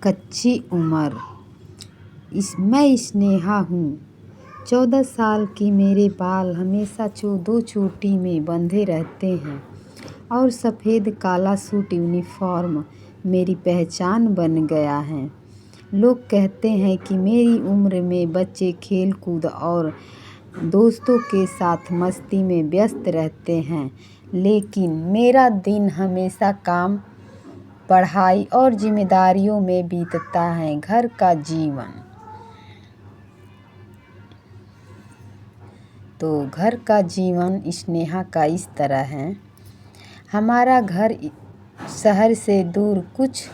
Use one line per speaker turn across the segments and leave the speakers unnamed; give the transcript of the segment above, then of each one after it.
कच्ची उम्र। मैं स्नेहा हूँ। 14 साल की। मेरे बाल हमेशा दो चोटी में बंधे रहते हैं और सफ़ेद काला सूट यूनिफॉर्म मेरी पहचान बन गया है। लोग कहते हैं कि मेरी उम्र में बच्चे खेल कूद और दोस्तों के साथ मस्ती में व्यस्त रहते हैं, लेकिन मेरा दिन हमेशा काम, पढ़ाई और जिम्मेदारियों में बीतता है। घर का जीवन। तो घर का जीवन स्नेहा का इस तरह है। हमारा घर शहर से दूर कुछ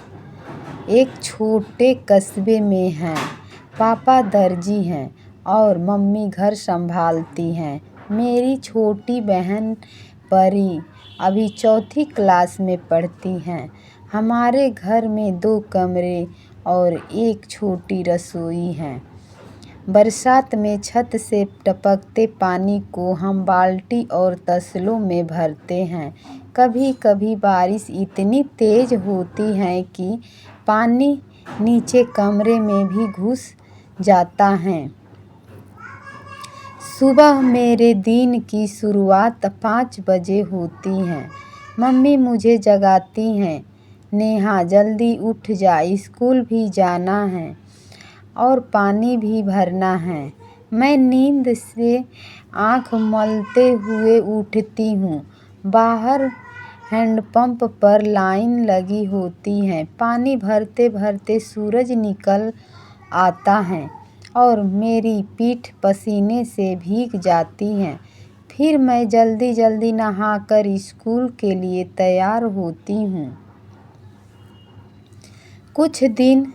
एक छोटे कस्बे में है। पापा दर्जी हैं और मम्मी घर संभालती हैं। मेरी छोटी बहन परी अभी चौथी क्लास में पढ़ती हैं। हमारे घर में 2 कमरे और एक छोटी रसोई है। बरसात में छत से टपकते पानी को हम बाल्टी और तसलों में भरते हैं। कभी कभी बारिश इतनी तेज होती है कि पानी नीचे कमरे में भी घुस जाता है। सुबह मेरे दिन की शुरुआत 5 बजे होती है। मम्मी मुझे जगाती हैं। नेहा जल्दी उठ जा, स्कूल भी जाना है और पानी भी भरना है। मैं नींद से आँख मलते हुए उठती हूँ। बाहर हैंडपंप पर लाइन लगी होती है। पानी भरते भरते सूरज निकल आता है और मेरी पीठ पसीने से भीग जाती है। फिर मैं जल्दी जल्दी नहाकर स्कूल के लिए तैयार होती हूँ। कुछ दिन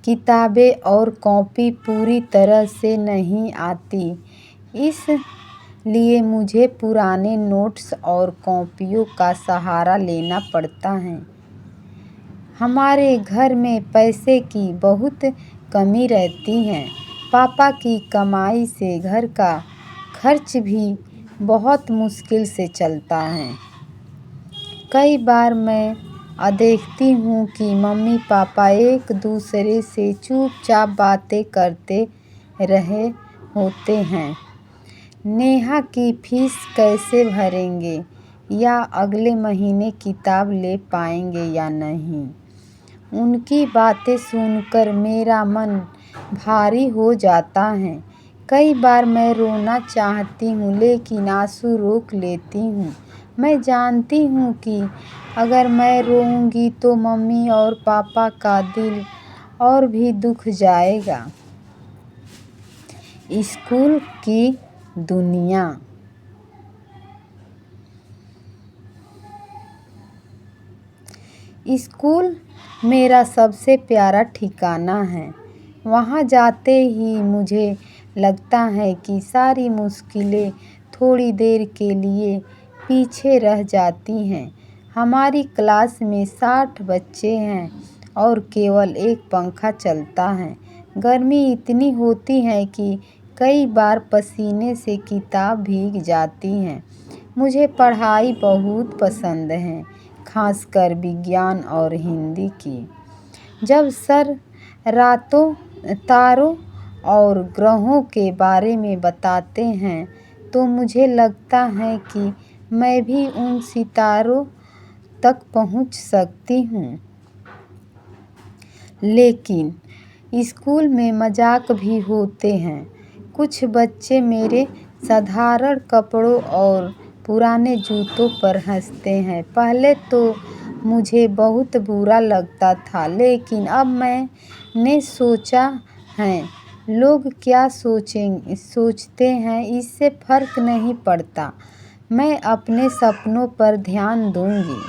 किताबें और कॉपी पूरी तरह से नहीं आती, इसलिए मुझे पुराने नोट्स और कॉपियों का सहारा लेना पड़ता है। हमारे घर में पैसे की बहुत कमी रहती है। पापा की कमाई से घर का खर्च भी बहुत मुश्किल से चलता है। कई बार मैं देखती हूँ कि मम्मी पापा एक दूसरे से चुपचाप बातें करते रहे होते हैं। नेहा की फीस कैसे भरेंगे, या अगले महीने किताब ले पाएंगे या नहीं। उनकी बातें सुनकर मेरा मन भारी हो जाता है। कई बार मैं रोना चाहती हूँ, लेकिन आंसू रोक लेती हूँ। मैं जानती हूँ कि अगर मैं रोऊंगी तो मम्मी और पापा का दिल और भी दुख जाएगा। स्कूल की दुनिया। स्कूल मेरा सबसे प्यारा ठिकाना है। वहाँ जाते ही मुझे लगता है कि सारी मुश्किलें थोड़ी देर के लिए पीछे रह जाती हैं। हमारी क्लास में 60 बच्चे हैं और केवल एक पंखा चलता है। गर्मी इतनी होती है कि कई बार पसीने से किताब भीग जाती हैं। मुझे पढ़ाई बहुत पसंद है, खासकर विज्ञान और हिंदी की। जब सर रातों, तारों और ग्रहों के बारे में बताते हैं तो मुझे लगता है कि मैं भी उन सितारों तक पहुंच सकती हूँ। लेकिन स्कूल में मजाक भी होते हैं। कुछ बच्चे मेरे साधारण कपड़ों और पुराने जूतों पर हंसते हैं। पहले तो मुझे बहुत बुरा लगता था, लेकिन अब मैंने सोचा है, लोग क्या सोचते हैं इससे फर्क नहीं पड़ता। मैं अपने सपनों पर ध्यान दूंगी।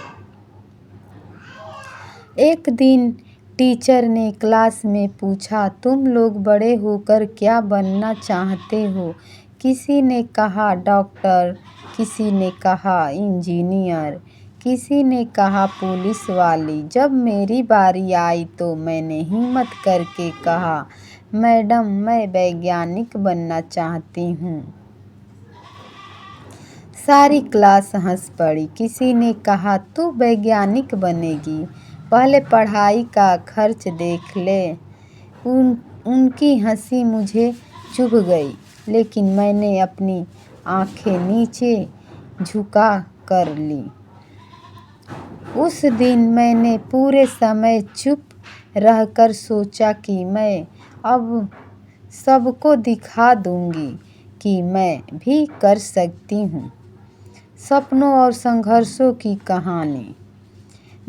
एक दिन टीचर ने क्लास में पूछा, तुम लोग बड़े होकर क्या बनना चाहते हो। किसी ने कहा डॉक्टर, किसी ने कहा इंजीनियर, किसी ने कहा पुलिस वाली। जब मेरी बारी आई तो मैंने हिम्मत करके कहा, मैडम मैं वैज्ञानिक बनना चाहती हूँ। सारी क्लास हंस पड़ी। किसी ने कहा तू वैज्ञानिक बनेगी, पहले पढ़ाई का खर्च देख ले। उनकी हंसी मुझे चुभ गई, लेकिन मैंने अपनी आंखें नीचे झुका कर ली। उस दिन मैंने पूरे समय चुप रहकर सोचा कि मैं अब सबको दिखा दूंगी कि मैं भी कर सकती हूँ। सपनों और संघर्षों की कहानी।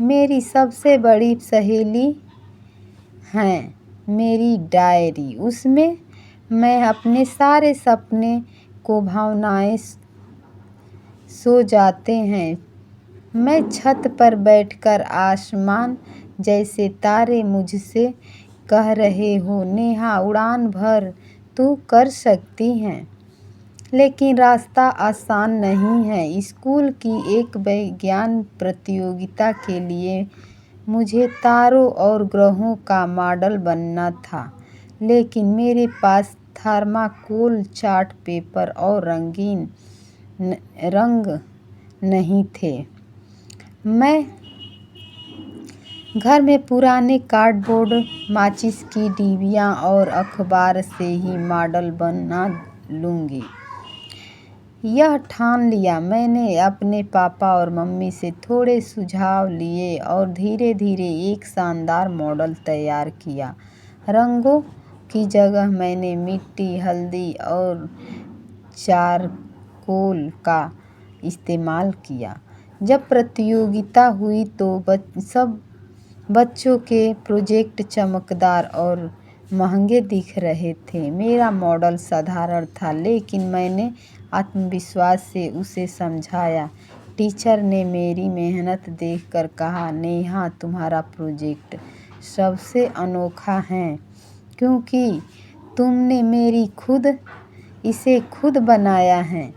मेरी सबसे बड़ी सहेली है मेरी डायरी। उसमें मैं अपने सारे सपने को भावनाएं सो जाते हैं। मैं छत पर बैठकर आसमान जैसे तारे मुझसे कह रहे हो, नेहा उड़ान भर, तू कर सकती है। लेकिन रास्ता आसान नहीं है। स्कूल की एक विज्ञान प्रतियोगिता के लिए मुझे तारों और ग्रहों का मॉडल बनना था, लेकिन मेरे पास थर्माकोल, चार्ट पेपर और रंगीन रंग नहीं थे। मैं घर में पुराने कार्डबोर्ड, माचिस की डिबिया और अखबार से ही मॉडल बना लूँगी, यह ठान लिया। मैंने अपने पापा और मम्मी से थोड़े सुझाव लिए और धीरे धीरे एक शानदार मॉडल तैयार किया। रंगों की जगह मैंने मिट्टी, हल्दी और चारकोल का इस्तेमाल किया। जब प्रतियोगिता हुई तो सब बच्चों के प्रोजेक्ट चमकदार और महंगे दिख रहे थे। मेरा मॉडल साधारण था, लेकिन मैंने आत्मविश्वास से उसे समझाया। टीचर ने मेरी मेहनत देखकर कहा, नेहा, तुम्हारा प्रोजेक्ट सबसे अनोखा है, क्योंकि तुमने इसे खुद बनाया है।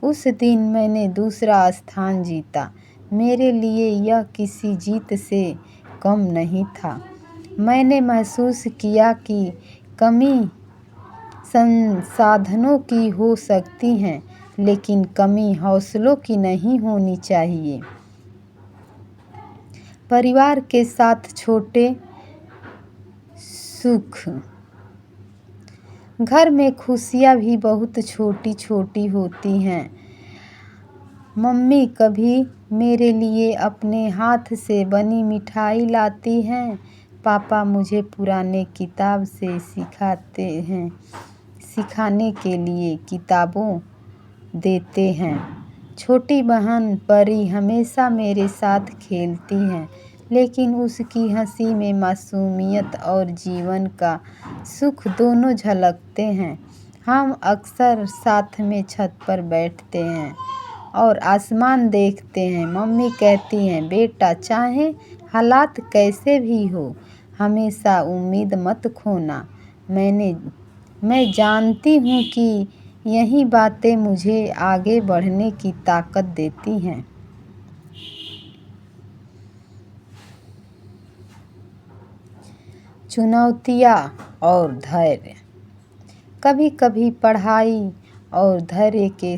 उस दिन मैंने दूसरा स्थान जीता। मेरे लिए यह किसी जीत से कम नहीं था। मैंने महसूस किया कि कमी संसाधनों की हो सकती है, लेकिन कमी हौसलों की नहीं होनी चाहिए। परिवार के साथ छोटे सुख। घर में खुशियाँ भी बहुत छोटी छोटी होती हैं। मम्मी कभी मेरे लिए अपने हाथ से बनी मिठाई लाती हैं। पापा मुझे पुराने किताब से सिखाने के लिए किताबों देते हैं। छोटी बहन परी हमेशा मेरे साथ खेलती है, लेकिन उसकी हंसी में मासूमियत और जीवन का सुख दोनों झलकते हैं। हम अक्सर साथ में छत पर बैठते हैं और आसमान देखते हैं। मम्मी कहती हैं, बेटा, चाहे हालात कैसे भी हो, हमेशा उम्मीद मत खोना। मैं जानती हूँ कि यही बातें मुझे आगे बढ़ने की ताकत देती हैं। चुनौतियाँ और धैर्य। कभी कभी पढ़ाई और धैर्य के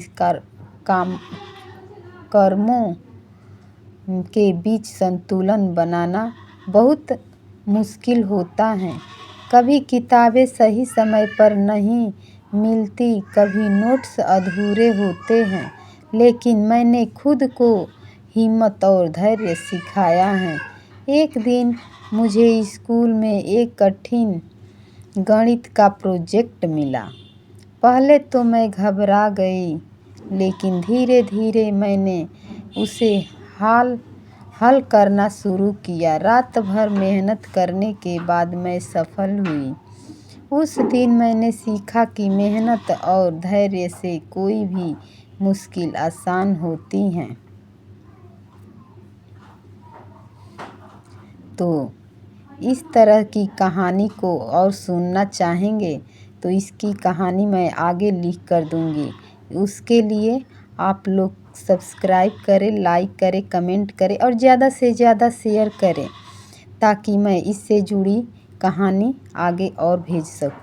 कर्मों के बीच संतुलन बनाना बहुत मुश्किल होता है। कभी किताबें सही समय पर नहीं मिलती, कभी नोट्स अधूरे होते हैं, लेकिन मैंने खुद को हिम्मत और धैर्य सिखाया है। एक दिन मुझे स्कूल में एक कठिन गणित का प्रोजेक्ट मिला। पहले तो मैं घबरा गई, लेकिन धीरे धीरे मैंने उसे हल करना शुरू किया। रात भर मेहनत करने के बाद मैं सफल हुई। उस दिन मैंने सीखा कि मेहनत और धैर्य से कोई भी मुश्किल आसान होती है। तो इस तरह की कहानी को और सुनना चाहेंगे तो इसकी कहानी मैं आगे लिख कर दूंगी। उसके लिए आप लोग सब्सक्राइब करें, लाइक करें, कमेंट करें और ज़्यादा से ज़्यादा शेयर करें, ताकि मैं इससे जुड़ी कहानी आगे और भेज सकूं।